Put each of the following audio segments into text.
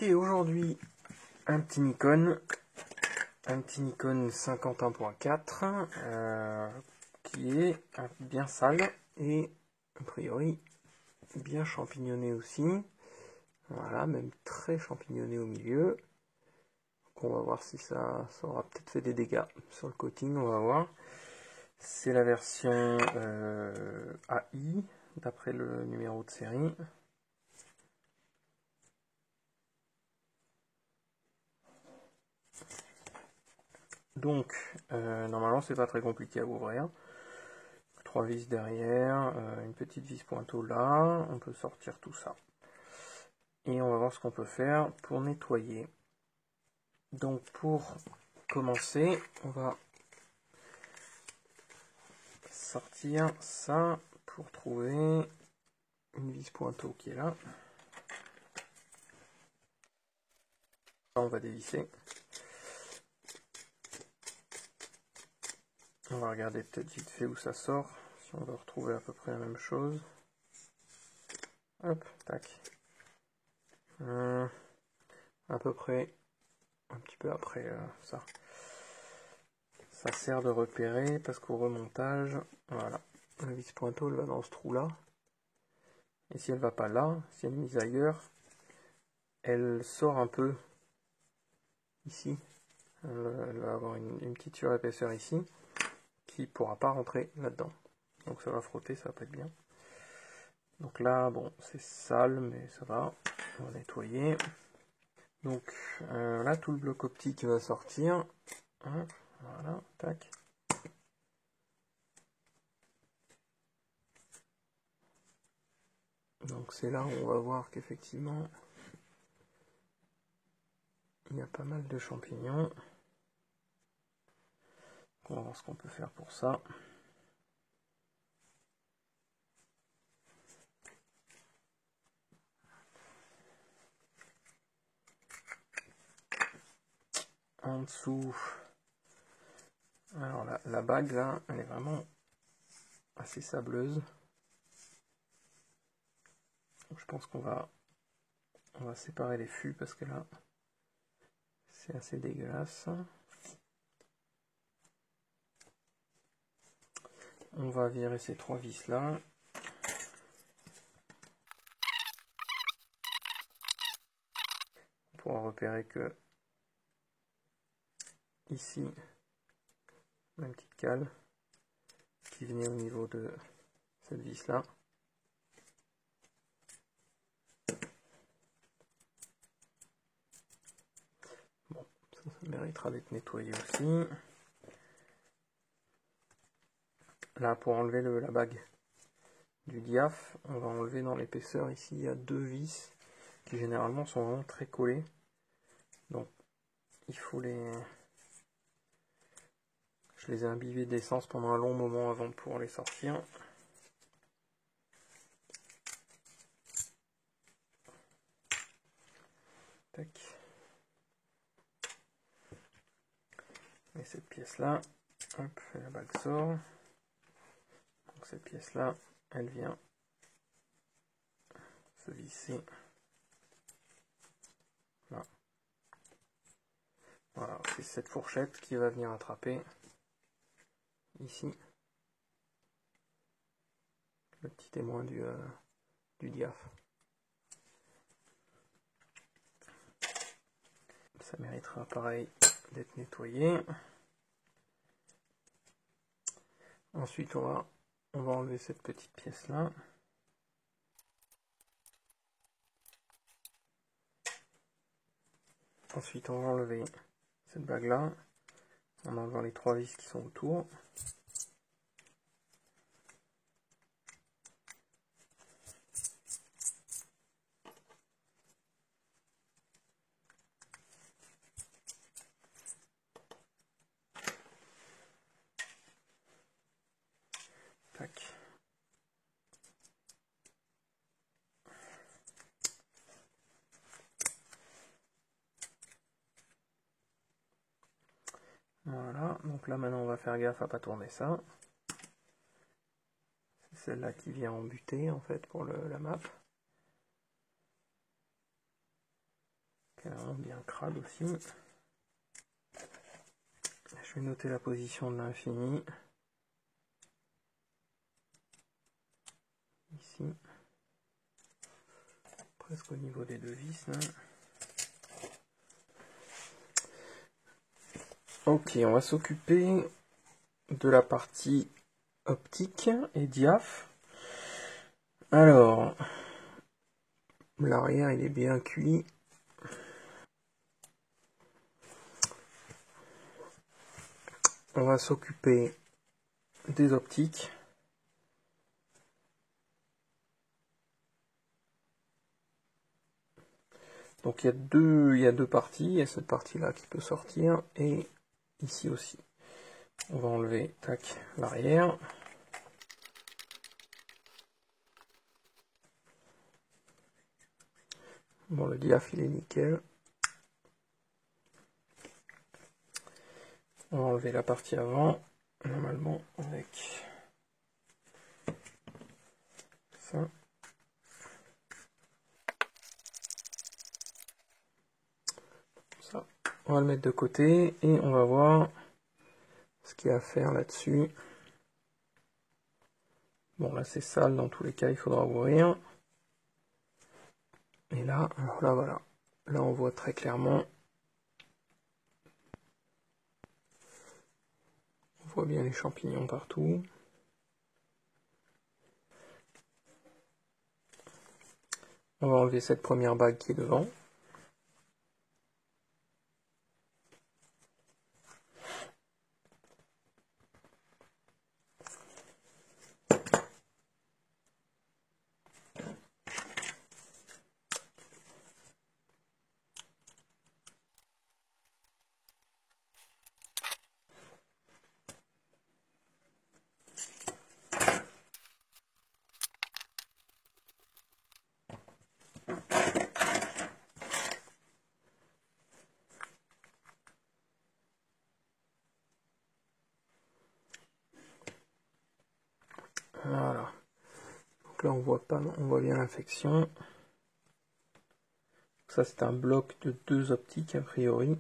Et aujourd'hui, un petit Nikon 51.4 qui est bien sale et a priori bien champignonné aussi. Voilà, même très champignonné au milieu. Donc on va voir si ça aura peut-être fait des dégâts sur le coating, on va voir. C'est la version AI d'après le numéro de série. Donc, normalement, c'est pas très compliqué à ouvrir. 3 vis derrière, une petite vis pointeau là. On peut sortir tout ça. Et on va voir ce qu'on peut faire pour nettoyer. Donc, pour commencer, on va sortir ça pour trouver une vis pointeau qui est là. On va dévisser. On va regarder peut-être vite fait où ça sort, si on va retrouver à peu près la même chose. Hop, tac. À peu près, un petit peu après ça. Ça sert de repérer parce qu'au remontage, voilà, la vis pointeau elle va dans ce trou là. Et si elle va pas là, si elle est mise ailleurs, elle sort un peu ici. Elle va avoir une petite surépaisseur ici qui pourra pas rentrer là-dedans. Donc ça va frotter, ça va pas être bien. Donc là, bon, c'est sale, mais ça va. On va nettoyer. Donc là, tout le bloc optique va sortir. Hein, voilà, tac. Donc c'est là où on va voir qu'effectivement, il y a pas mal de champignons. On va voir ce qu'on peut faire pour ça. En dessous, alors la bague là, elle est vraiment assez sableuse. Donc, je pense qu'on va séparer les fûts parce que là, c'est assez dégueulasse. On va virer ces 3 vis là. On pourra repérer que ici, une petite cale qui venait au niveau de cette vis là. Bon, ça méritera d'être nettoyé aussi. Là, pour enlever la bague du diaph, on va enlever dans l'épaisseur ici, il y a 2 vis qui généralement sont vraiment très collées. Donc, il faut les... Je les ai imbibés d'essence pendant un long moment avant de pouvoir les sortir. Tac. Et cette pièce là, hop, la bague sort. Donc cette pièce là, elle vient se visser là. Voilà, c'est cette fourchette qui va venir attraper ici le petit témoin du diaph. Ça méritera pareil d'être nettoyé. Ensuite on va enlever cette petite pièce là. Ensuite on va enlever cette bague là en enlevant les 3 vis qui sont autour. Tac. Voilà, donc là maintenant on va faire gaffe à pas tourner ça. C'est celle-là qui vient en butée en fait pour la map. C'est vraiment bien crade aussi. Je vais noter la position de l'infini. Ici. Presque au niveau des deux vis. Là. Ok, on va s'occuper de la partie optique et diaph. Alors, l'arrière il est bien cuit. On va s'occuper des optiques. Donc il y a deux parties. Il y a cette partie-là qui peut sortir et ici aussi. On va enlever tac l'arrière. Bon, le diaph il est nickel. On va enlever la partie avant, normalement avec ça. Ça. On va le mettre de côté et on va voir ce qu'il y a à faire là-dessus. Bon, là c'est sale, dans tous les cas il faudra ouvrir. Et là, voilà. Là on voit très clairement. On voit bien les champignons partout. On va enlever cette première bague qui est devant. Voilà. Donc là on voit bien l'infection. Ça c'est un bloc de 2 optiques a priori.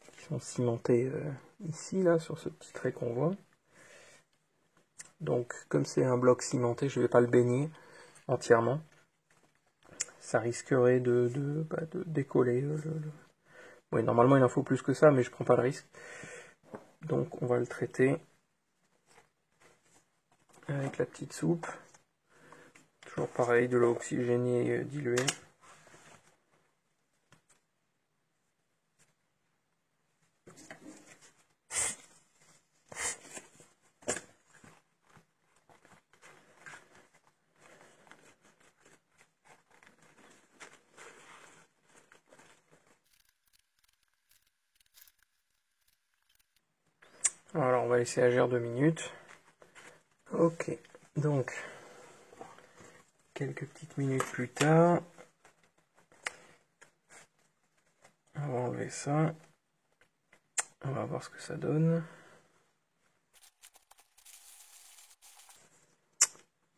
Qui sont cimentés ici là sur ce petit trait qu'on voit. Donc comme c'est un bloc cimenté, je ne vais pas le baigner entièrement. Ça risquerait de décoller. Oui, normalement il en faut plus que ça, mais je prends pas le risque. Donc on va le traiter avec la petite soupe. Toujours pareil, de l'eau oxygénée diluée. Alors on va laisser agir 2 minutes. Ok, donc quelques petites minutes plus tard, on va enlever ça. On va voir ce que ça donne.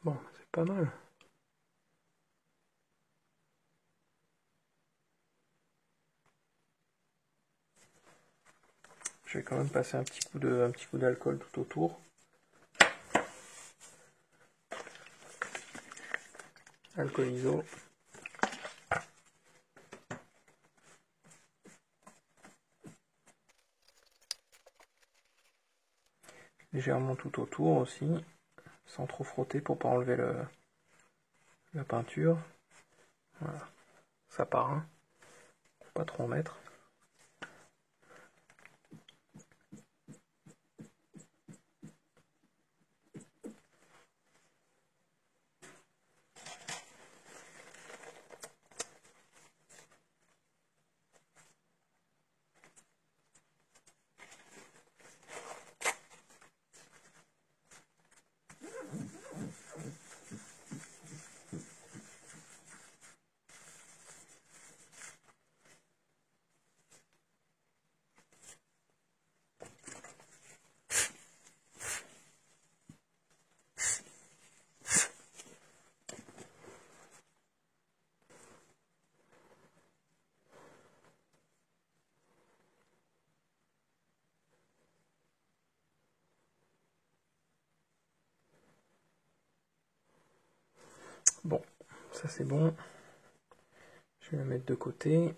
Bon, c'est pas mal. Je vais quand même passer un petit coup d'alcool tout autour. Alcool iso. Légèrement tout autour aussi, sans trop frotter pour pas enlever la peinture. Voilà, ça part, hein. Faut pas trop en mettre. Bon, ça c'est bon. Je vais la mettre de côté.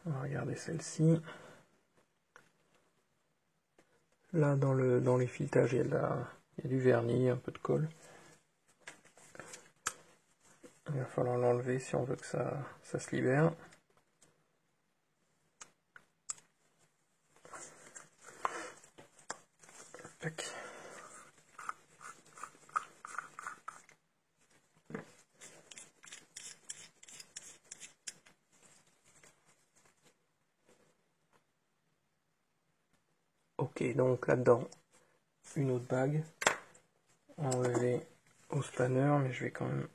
On va regarder celle-ci. Là, dans les filettages, il y a du vernis, un peu de colle. Il va falloir l'enlever si on veut que ça se libère. Tac. Ok, donc là-dedans, une autre bague enlevée au spanner, mais je vais quand même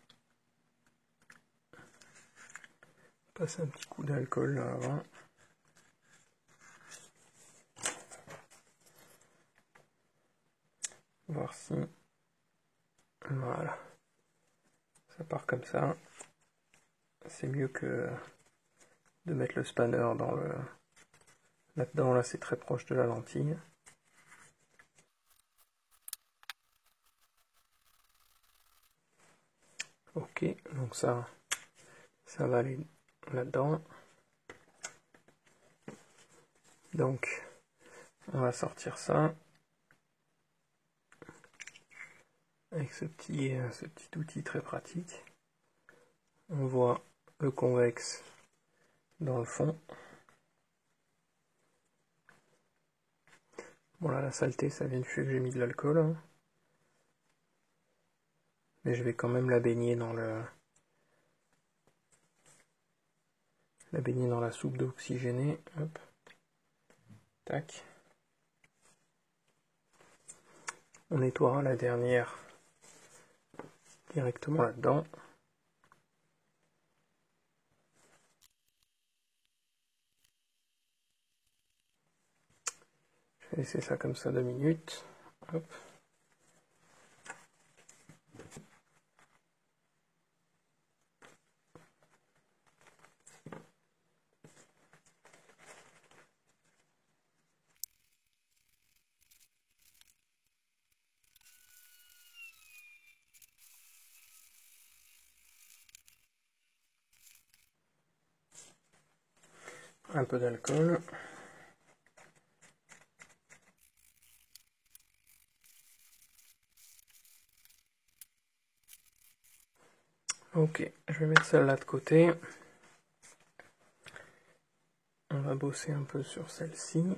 passer un petit coup d'alcool là avant. Voir si... Voilà. Ça part comme ça. C'est mieux que de mettre le spanner dans le... Là-dedans, là c'est très proche de la lentille. Ok, donc ça va aller là-dedans. Donc, on va sortir ça avec ce petit outil très pratique. On voit le convexe dans le fond. Bon là, la saleté, ça vient du fait que j'ai mis de l'alcool. Hein. Mais je vais quand même la baigner dans la soupe d'eau oxygénée. Hop. Tac. On nettoiera la dernière directement là-dedans. Je vais laisser ça comme ça 2 minutes. Hop. Un peu d'alcool. Ok, je vais mettre celle-là de côté. On va bosser un peu sur celle-ci.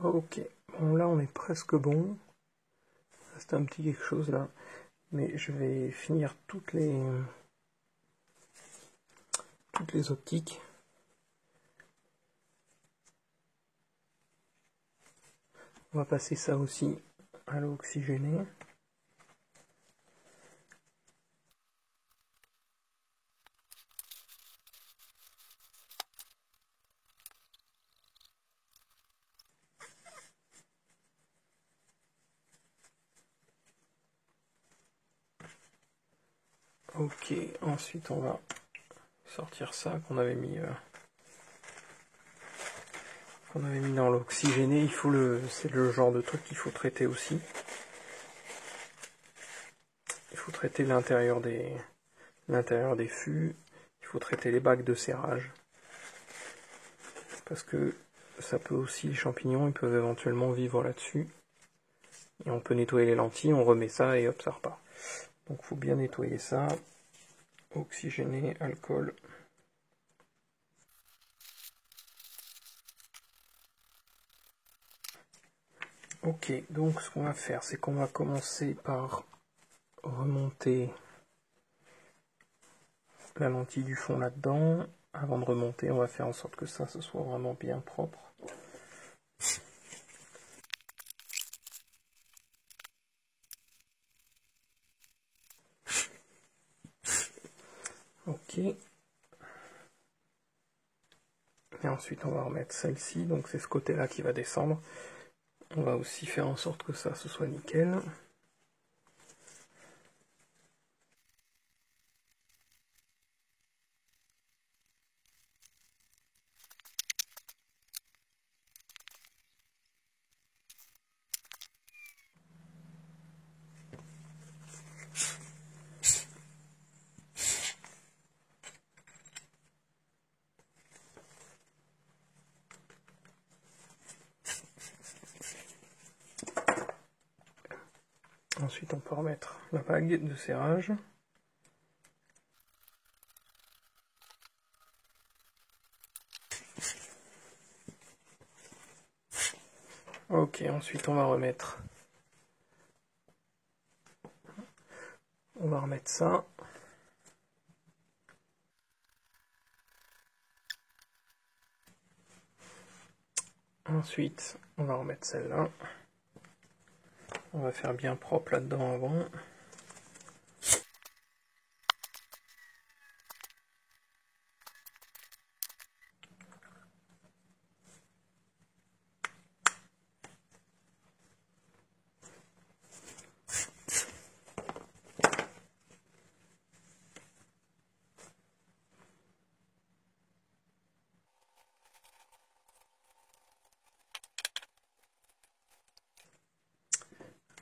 Ok, bon là on est presque bon. Il reste un petit quelque chose là. Mais je vais finir toutes les optiques. On va passer ça aussi à l'eau oxygénée. Ok, ensuite on va sortir ça qu'on avait mis dans l'oxygéné. C'est le genre de truc qu'il faut traiter aussi. Il faut traiter l'intérieur des fûts. Il faut traiter les bacs de serrage. Parce que ça peut aussi, les champignons, ils peuvent éventuellement vivre là-dessus. Et on peut nettoyer les lentilles, on remet ça et hop, ça repart. Donc il faut bien nettoyer ça. Oxygéné, alcool. Ok, donc ce qu'on va faire, c'est qu'on va commencer par remonter la lentille du fond là-dedans. Avant de remonter, on va faire en sorte que ça, ce soit vraiment bien propre. Ok. Et ensuite, on va remettre celle-ci. Donc c'est ce côté-là qui va descendre. on va aussi faire en sorte que ça ce soit nickel. Ensuite, on peut remettre la bague de serrage. Ok, ensuite on va remettre ça. Ensuite, on va remettre celle-là. On va faire bien propre là-dedans avant.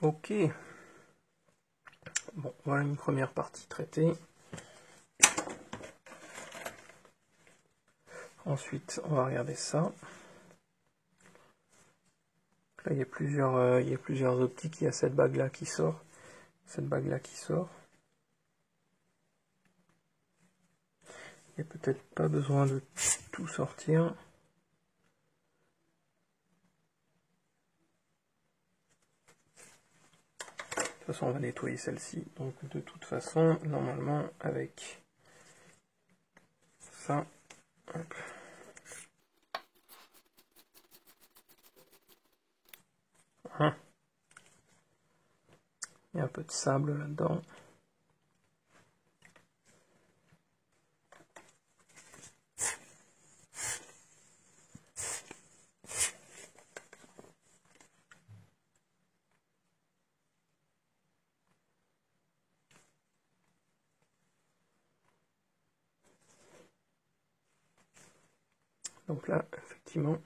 Ok. Bon, voilà une première partie traitée. Ensuite, on va regarder ça. Là, il y a plusieurs optiques. Il y a cette bague-là qui sort. Cette bague-là qui sort. Il n'y a peut-être pas besoin de tout sortir. De toute façon, on va nettoyer celle-ci. Donc, de toute façon, normalement, avec ça, hop. Hein. Il y a un peu de sable là-dedans. Donc là, effectivement,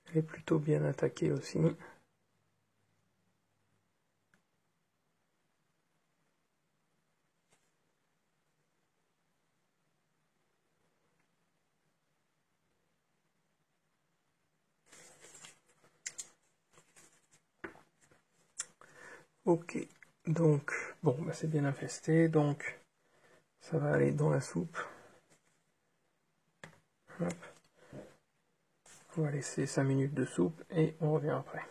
elle est plutôt bien attaquée aussi. Ok, donc, bon, bah c'est bien infesté, donc ça va aller dans la soupe. Hop. On va laisser 5 minutes de soupe et on revient après.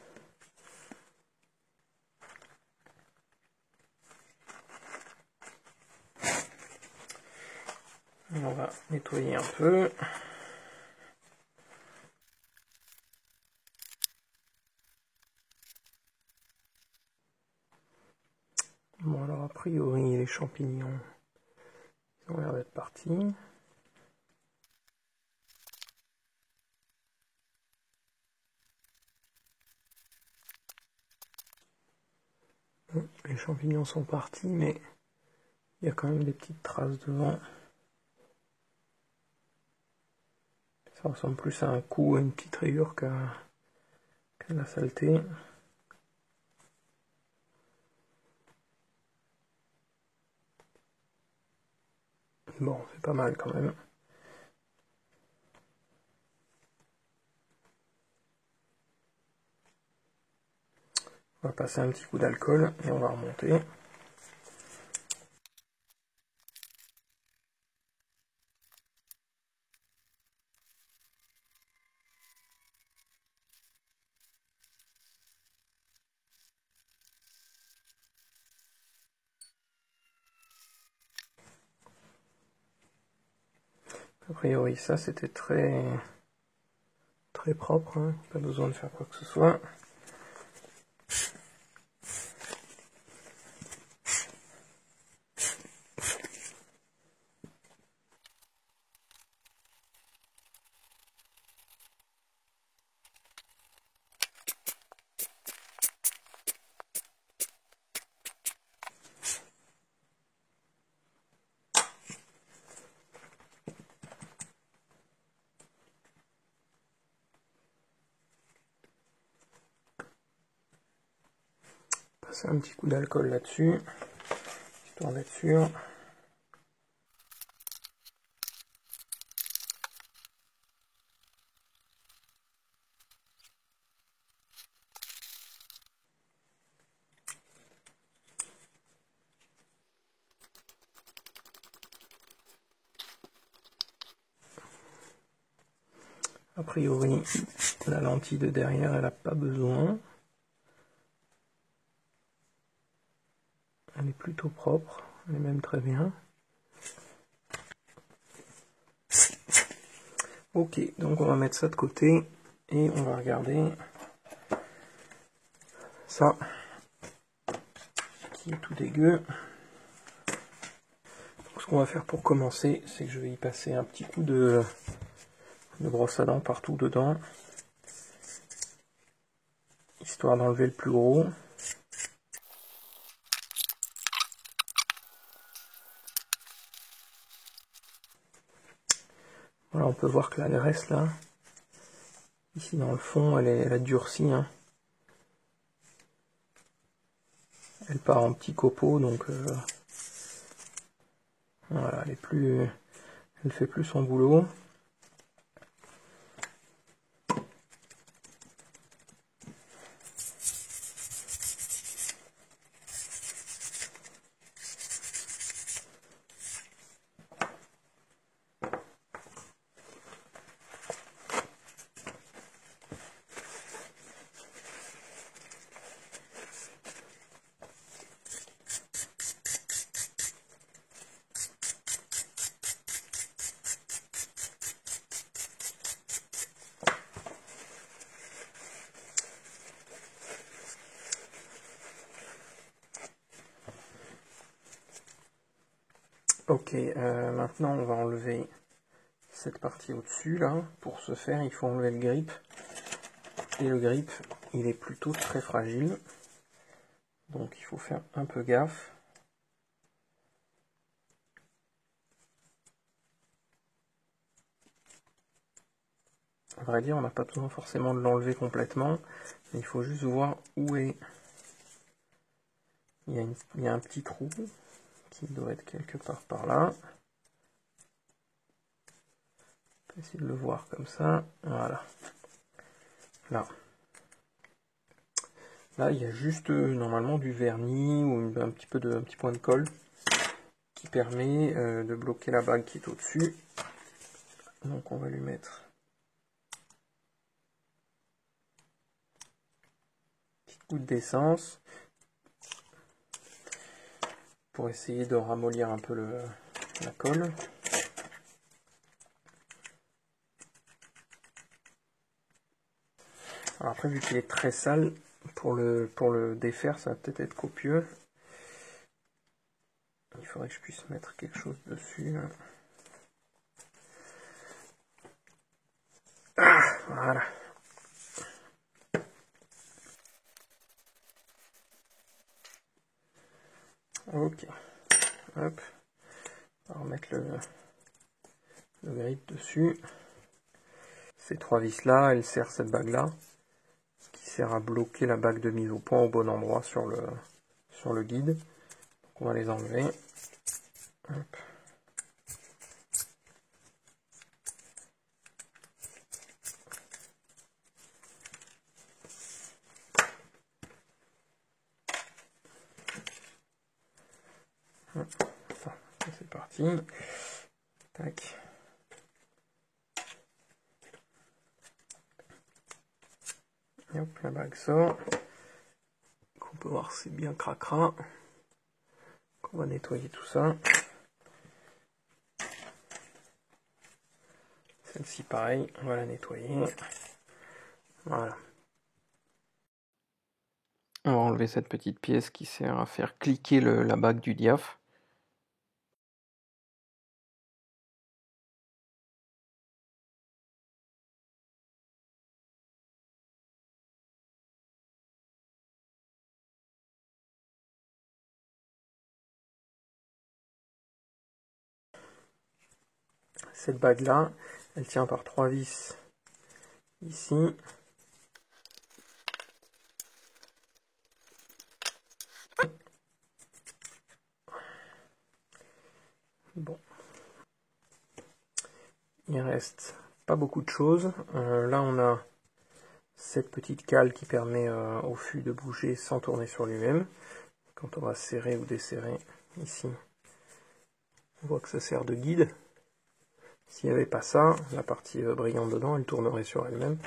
On va nettoyer un peu. Bon, alors a priori, les champignons, ils ont l'air d'être partis. Les champignons sont partis, mais il y a quand même des petites traces devant. Ça ressemble plus à un coup, à une petite rayure qu'à de la saleté. Bon, c'est pas mal quand même. On va passer un petit coup d'alcool et on va remonter. A priori, ça c'était très propre, hein. Pas besoin de faire quoi que ce soit. passer un petit coup d'alcool là-dessus, histoire d'être sûr. A priori, la lentille de derrière, elle n'a pas besoin. Elle est plutôt propre, elle est même très bien. Ok, donc on va mettre ça de côté et on va regarder ça qui est tout dégueu. Donc, ce qu'on va faire pour commencer, c'est que je vais y passer un petit coup de brosse à dents partout dedans, histoire d'enlever le plus gros. Voilà, on peut voir que la graisse là, ici dans le fond, elle a durci. Hein. Elle part en petits copeaux, donc voilà, elle fait plus son boulot. Ok, maintenant on va enlever cette partie au-dessus là. Pour ce faire, il faut enlever le grip. Et le grip, il est plutôt très fragile. Donc il faut faire un peu gaffe. À vrai dire, on n'a pas besoin forcément de l'enlever complètement. Mais il faut juste voir où est... Il y a un petit trou qui doit être quelque part par là. On peut essayer de le voir comme ça. Voilà. Là. Là, il y a juste normalement du vernis ou un petit point de colle qui permet de bloquer la bague qui est au-dessus. Donc on va lui mettre un petit coup d'essence pour essayer de ramollir un peu la colle. Alors après, vu qu'il est très sale, pour le défaire, ça va peut-être être copieux. Il faudrait que je puisse mettre quelque chose dessus. Ah, voilà. Ok. Hop. On va remettre le grip dessus. Ces trois vis là, elles serrent cette bague là, qui sert à bloquer la bague de mise au point au bon endroit sur le guide. Donc on va les enlever. Hop. C'est parti. Tac. Et hop, la bague sort. On peut voir c'est bien cracra. On va nettoyer tout ça. Celle-ci pareil, on va la nettoyer. Voilà. On va enlever cette petite pièce qui sert à faire cliquer la bague du diaph. Cette bague là, elle tient par trois vis ici. Bon. Il reste pas beaucoup de choses. Là, on a cette petite cale qui permet au fût de bouger sans tourner sur lui-même. Quand on va serrer ou desserrer ici, on voit que ça sert de guide. S'il n'y avait pas ça, la partie brillante dedans, elle tournerait sur elle-même.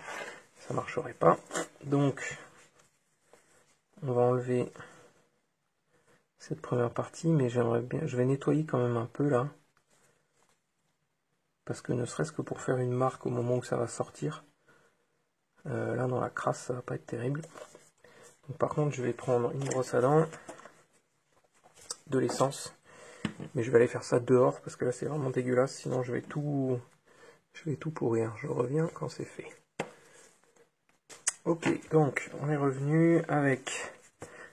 Ça marcherait pas. Donc, on va enlever cette première partie, mais j'aimerais bien, je vais nettoyer quand même un peu là. Parce que ne serait-ce que pour faire une marque au moment où ça va sortir, là dans la crasse ça va pas être terrible. Donc, par contre je vais prendre une brosse à dents, de l'essence, mais je vais aller faire ça dehors parce que là c'est vraiment dégueulasse, sinon je vais tout pourrir. Je reviens quand c'est fait. Ok, donc on est revenu avec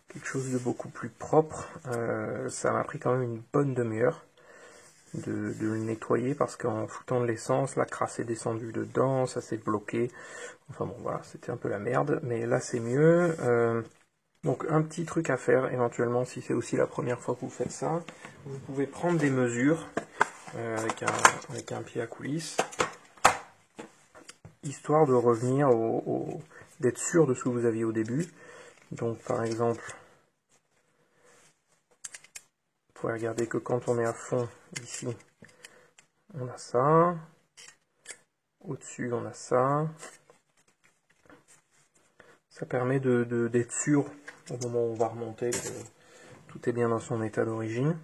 quelque chose de beaucoup plus propre. Ça m'a pris quand même une bonne demi-heure de le nettoyer parce qu'en foutant de l'essence, la crasse est descendue dedans, ça s'est bloqué. Enfin bon voilà, c'était un peu la merde, mais là c'est mieux. Donc un petit truc à faire éventuellement si c'est aussi la première fois que vous faites ça, vous pouvez prendre des mesures avec un pied à coulisse, histoire de revenir d'être sûr de ce que vous aviez au début. Donc par exemple, vous pouvez regarder que quand on est à fond ici, on a ça. Au-dessus, on a ça. Ça permet d'être sûr au moment où on va remonter que tout est bien dans son état d'origine.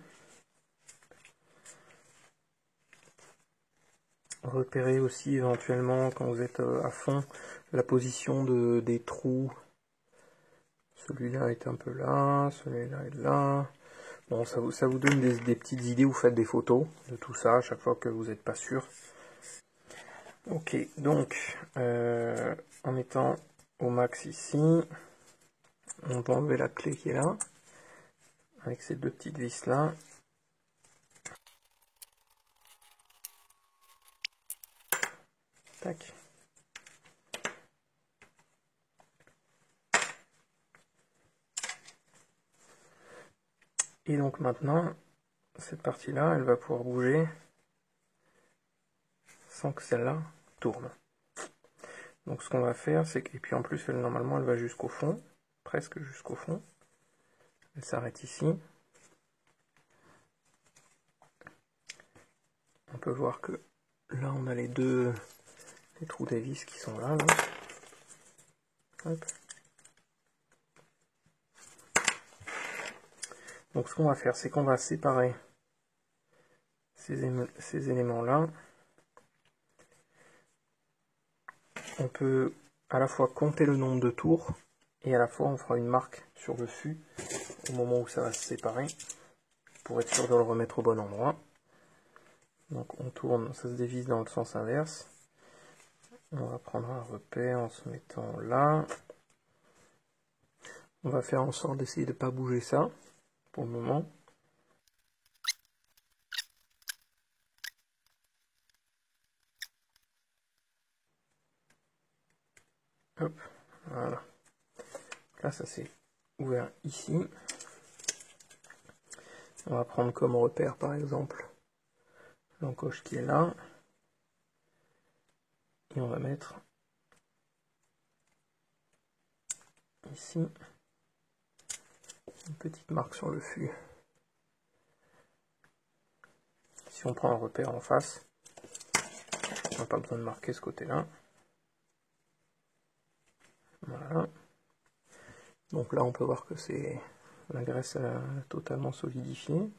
Repérez aussi éventuellement quand vous êtes à fond la position des trous. Celui-là est un peu là, celui-là est là. Bon, ça vous donne des petites idées, vous faites des photos de tout ça à chaque fois que vous n'êtes pas sûr. Ok, donc en étant au max ici, on va enlever la clé qui est là, avec ces deux petites vis là. Tac. Et donc maintenant, cette partie-là, elle va pouvoir bouger sans que celle-là tourne. Donc ce qu'on va faire, c'est que, et puis en plus, normalement, elle va jusqu'au fond, presque jusqu'au fond. Elle s'arrête ici. On peut voir que là, on a les trous des vis qui sont là. Hop. Donc ce qu'on va faire, c'est qu'on va séparer ces éléments-là. On peut à la fois compter le nombre de tours et à la fois on fera une marque sur le fût au moment où ça va se séparer pour être sûr de le remettre au bon endroit. Donc on tourne, ça se dévisse dans le sens inverse. On va prendre un repère en se mettant là. On va faire en sorte d'essayer de ne pas bouger ça pour le moment. Hop, voilà. Là ça s'est ouvert ici. On va prendre comme repère par exemple l'encoche qui est là. Et on va mettre ici une petite marque sur le fût. Si on prend un repère en face, on n'a pas besoin de marquer ce côté-là. Voilà. Donc là, on peut voir que la graisse a totalement solidifié.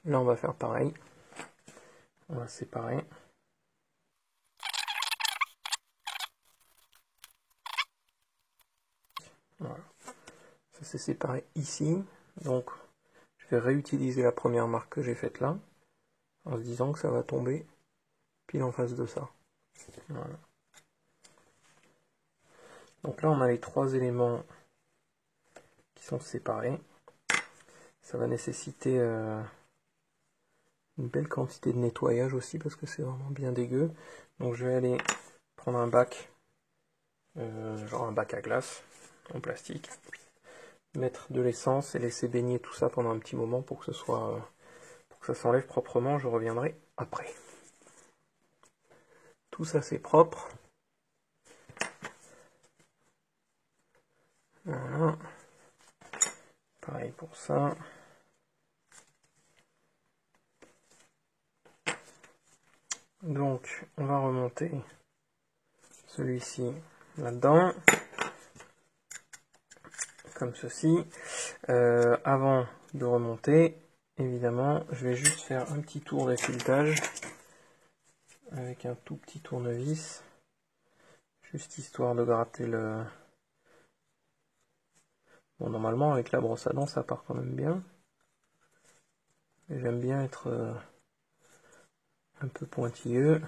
Là, on va faire pareil. On va séparer. Voilà. Ça s'est séparé ici. Donc, je vais réutiliser la première marque que j'ai faite là, en se disant que ça va tomber pile en face de ça. Voilà. Donc là, on a les trois éléments qui sont séparés. Ça va nécessiter une belle quantité de nettoyage aussi parce que c'est vraiment bien dégueu. Donc je vais aller prendre un bac, genre un bac à glace en plastique, mettre de l'essence et laisser baigner tout ça pendant un petit moment pour que ce soit, pour que ça s'enlève proprement. Je reviendrai après. Tout ça c'est propre. Voilà. Pareil pour ça. Donc on va remonter celui-ci là-dedans. Comme ceci. Avant de remonter, évidemment, je vais juste faire un petit tour d'affiletage avec un tout petit tournevis, juste histoire de gratter le... Bon, normalement, avec la brosse à dents, ça part quand même bien. J'aime bien être un peu pointilleux.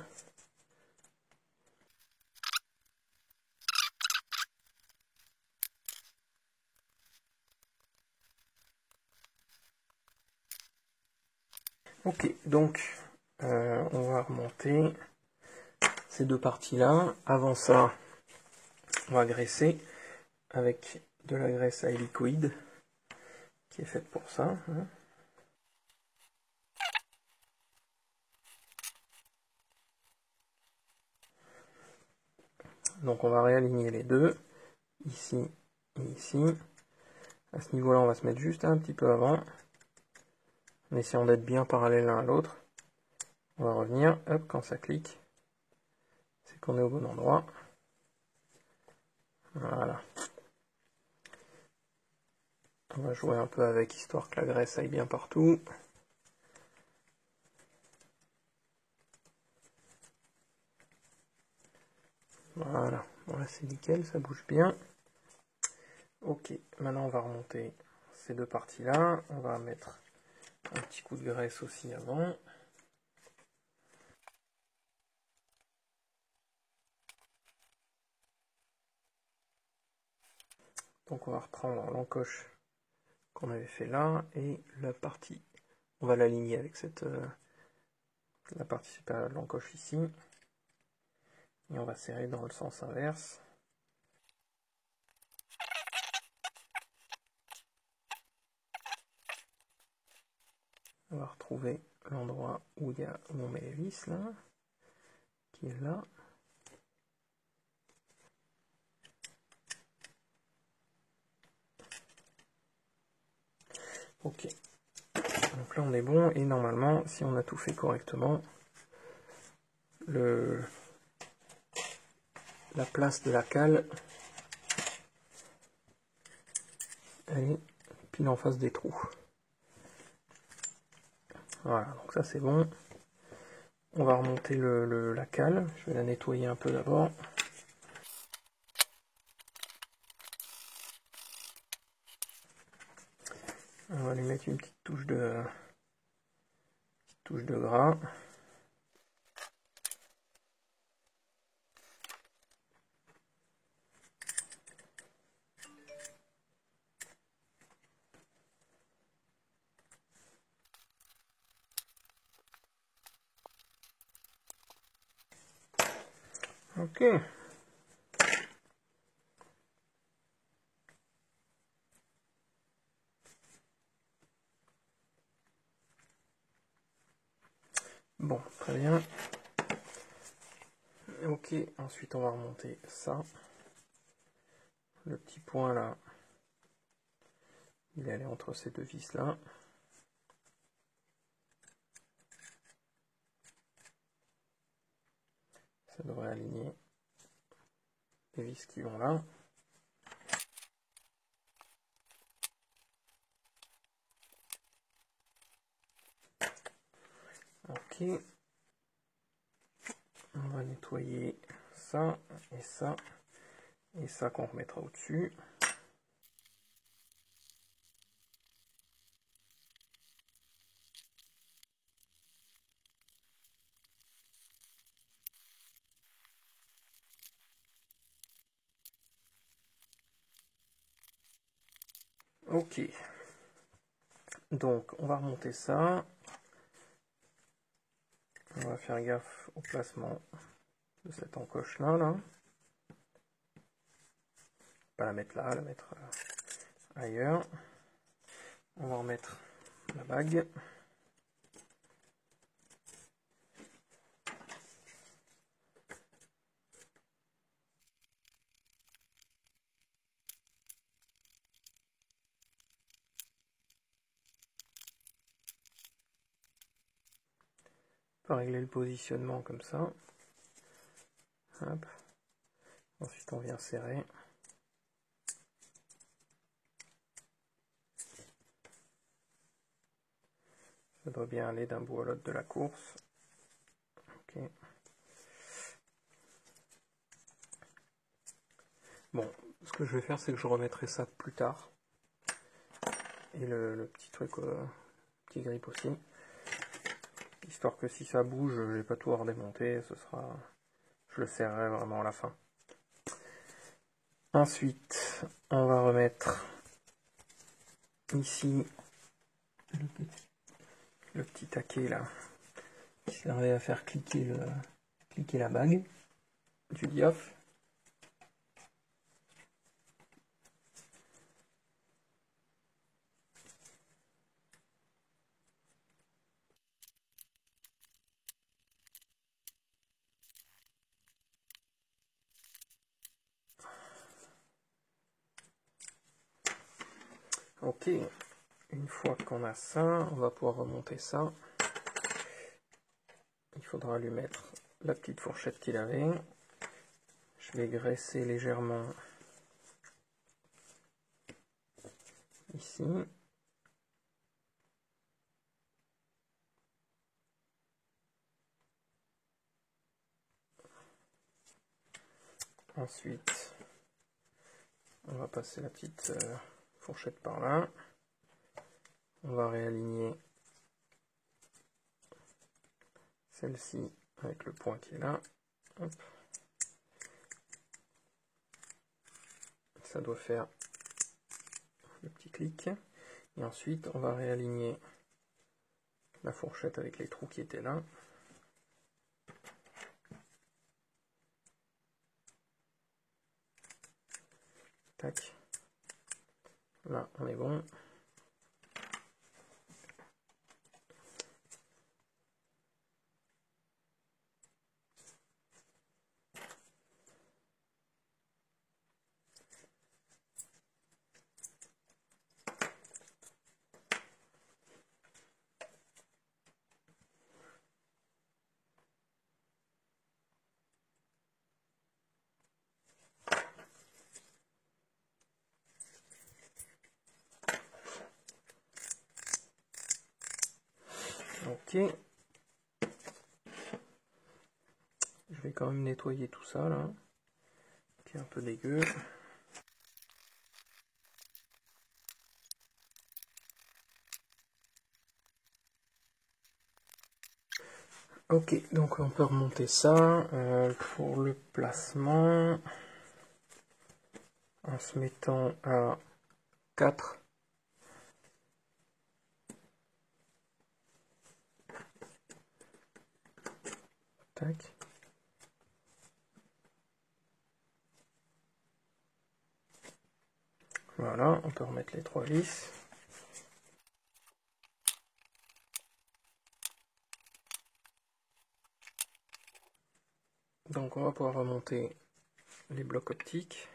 Ok, donc on va remonter ces deux parties-là. Avant ça, on va graisser avec de la graisse à hélicoïde qui est faite pour ça. Hein. Donc on va réaligner les deux, ici et ici. À ce niveau-là, on va se mettre juste un petit peu avant, en essayant d'être bien parallèles l'un à l'autre. On va revenir, hop, quand ça clique, c'est qu'on est au bon endroit. Voilà. On va jouer un peu avec, histoire que la graisse aille bien partout. Voilà, bon là c'est nickel, ça bouge bien. Ok, maintenant on va remonter ces deux parties-là. On va mettre un petit coup de graisse aussi avant. Donc on va reprendre l'encoche qu'on avait fait là et la partie, on va l'aligner avec cette la partie supérieure de l'encoche ici et on va serrer dans le sens inverse. On va retrouver l'endroit où on met les vis là, qui est là. Ok, donc là on est bon et normalement si on a tout fait correctement, la place de la cale elle est pile en face des trous. Voilà, donc ça c'est bon. On va remonter la cale, je vais la nettoyer un peu d'abord. On va lui mettre une petite touche de gras. Ok. Bon, très bien. Ok, ensuite on va remonter ça. Le petit point là, il est allé entre ces deux vis là. Ça devrait aligner les vis qui vont là. Ok. On va nettoyer ça et ça qu'on remettra au-dessus. Ok. Donc on va remonter ça. On va faire gaffe au placement de cette encoche là. Pas la mettre là, la mettre ailleurs. On va remettre la bague. On va régler le positionnement comme ça. Hop. Ensuite on vient serrer. Ça doit bien aller d'un bout à l'autre de la course. Ok. Bon, ce que je vais faire, c'est que je remettrai ça plus tard. Et le petit truc, petit grip aussi. Histoire que si ça bouge, j'ai pas tout à redémonter, ce sera... Je le serrerai vraiment à la fin. Ensuite, on va remettre ici le petit taquet là, qui servait à faire cliquer la bague du diaph. Ok, une fois qu'on a ça, on va pouvoir remonter ça. Il faudra lui mettre la petite fourchette qu'il avait. Je vais graisser légèrement ici. Ensuite, on va passer la petite fourchette par là. On va réaligner celle-ci avec le point qui est là. Hop. Ça doit faire le petit clic. Et ensuite, on va réaligner la fourchette avec les trous qui étaient là. Tac. Là, on est bon. Ok. Je vais quand même nettoyer tout ça là, qui est un peu dégueu. Ok, donc on peut remonter ça pour le placement en se mettant à 4. Tac. Voilà, on peut remettre les 3 vis. Donc on va pouvoir remonter les blocs optiques.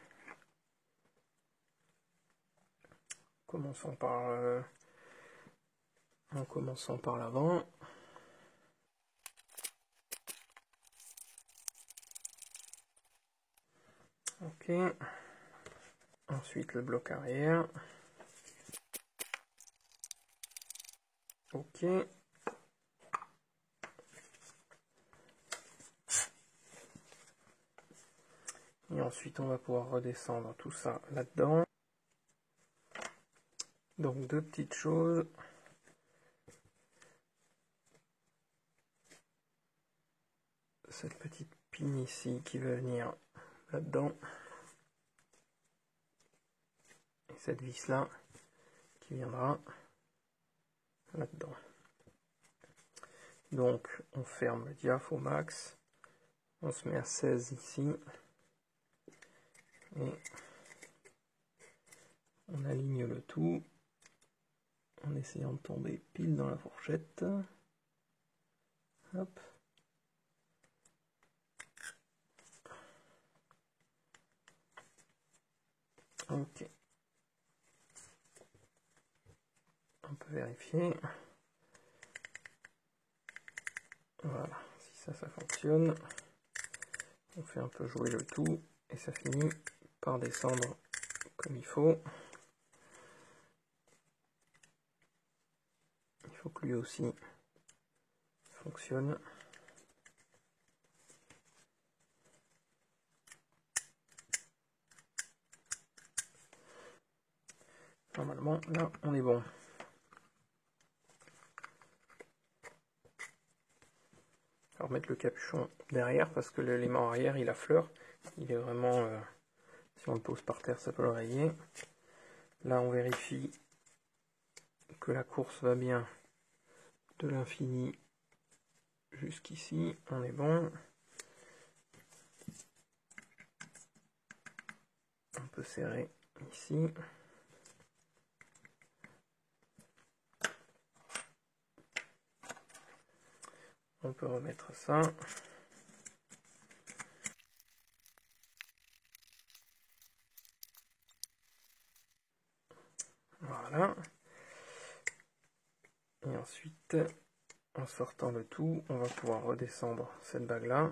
En commençant par l'avant. Ok. Ensuite le bloc arrière. Ok. Et ensuite on va pouvoir redescendre tout ça là-dedans. Donc deux petites choses. Cette petite pine ici qui va venir là-dedans. Et cette vis là qui viendra là-dedans. Donc on ferme le diaph au max. On se met à 16 ici. Et On aligne le tout en essayant de tomber pile dans la fourchette. Hop. Ok. On peut vérifier. Voilà, si ça fonctionne. On fait un peu jouer le tout et ça finit par descendre comme il faut. Il faut que lui aussi fonctionne. Normalement, là, on est bon. Alors mettre le capuchon derrière parce que l'élément arrière, il affleure. Il est vraiment... si on le pose par terre, ça peut le rayer. Là, on vérifie que la course va bien de l'infini jusqu'ici. On est bon. On peut serrer ici. On peut remettre ça. Voilà. Et ensuite, en sortant le tout, on va pouvoir redescendre cette bague-là.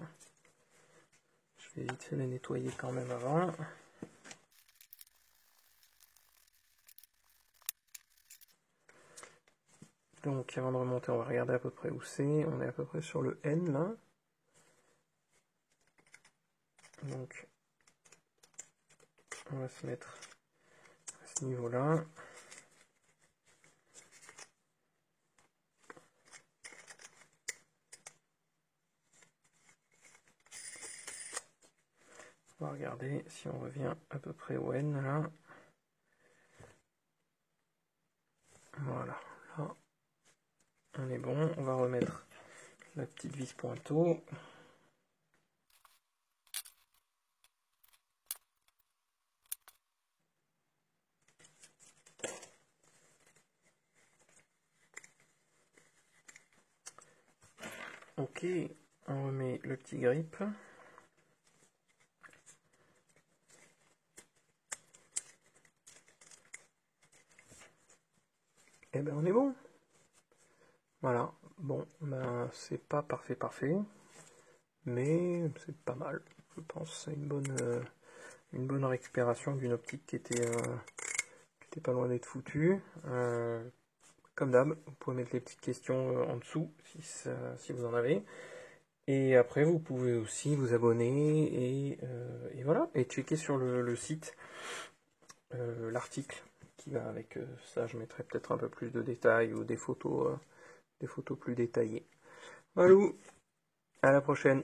Je vais vite fait les nettoyer quand même avant. Donc avant de remonter, on va regarder à peu près où c'est. On est à peu près sur le N là. Donc on va se mettre à ce niveau-là. On va regarder si on revient à peu près au N là. Voilà, là on est bon. On va remettre la petite vis pointeau. Ok, on remet le petit grip. Et ben on est bon. Voilà, bon, ben c'est pas parfait, mais c'est pas mal. Je pense c'est une bonne récupération d'une optique qui était pas loin d'être foutue. Comme d'hab, vous pouvez mettre les petites questions en dessous si vous en avez. Et après, vous pouvez aussi vous abonner et voilà, et checker sur le site l'article qui va avec ça. Je mettrai peut-être un peu plus de détails ou des photos plus détaillées. Voilà, à la prochaine.